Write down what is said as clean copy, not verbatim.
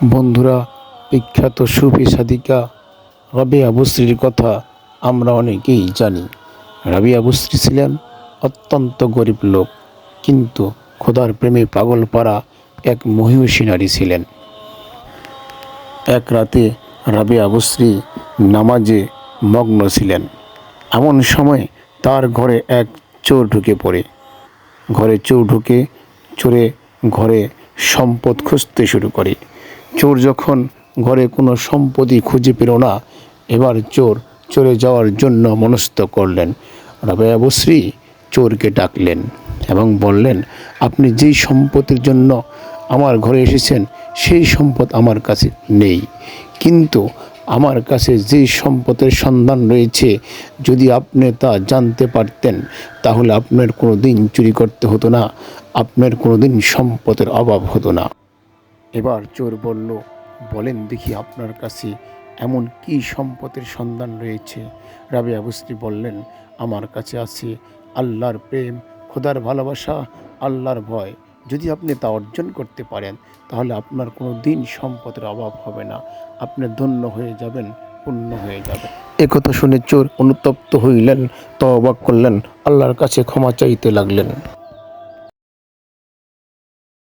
বন্ধুরা, বিখ্যাত সুফি সাদিকা রাবিয়া বসরির কথা আমরা অনেকেই জানি। রাবিয়া বসরি ছিলেন অত্যন্ত গরিব লোক, কিন্তু খোদার প্রেমে পাগল পারা এক মহিষী নারী ছিলেন। এক রাতে রাবিয়া বসরি নামাজে মগ্ন ছিলেন। এমন সময় তার ঘরে এক চোর ঢুকে পড়ে। চোরে ঘরে সম্পদ খুঁজতে শুরু করে। চোর যখন ঘরে কোনো সম্পদই খুঁজে পেল না, এবার চোরে যাওয়ার জন্য মনস্থ করলেন। রাবিয়া বসরি চোরকে ডাকলেন এবং বললেন, আপনি যেই সম্পদের জন্য আমার ঘরে এসেছেন সেই সম্পদ আমার কাছে নেই, কিন্তু আমার কাছে যেই সম্পদের সন্ধান রয়েছে, যদি আপনি তা জানতে পারতেন তাহলে আপনার কোনো দিন চুরি করতে হতো না, আপনার কোনো দিন সম্পদের অভাব হতো না। এবার চোর বলল, বলেন দেখি আপনার কাছে এমন কি সম্পদের সন্ধান রয়েছে। রাবিয়া বসরি বললেন, আমার কাছে আছে আল্লাহর প্রেম, খোদার ভালোবাসা, আল্লাহর ভয়। যদি আপনি তা অর্জন করতে পারেন তাহলে আপনার কোনো দিন সম্পদের অভাব হবে না, আপনি ধন্য হয়ে যাবেন, পূর্ণ হয়ে যাবেন। একথা শুনে চোর অনুতপ্ত হইলেন, তওবা করলেন, আল্লাহর কাছে ক্ষমা চাইতে লাগলেন।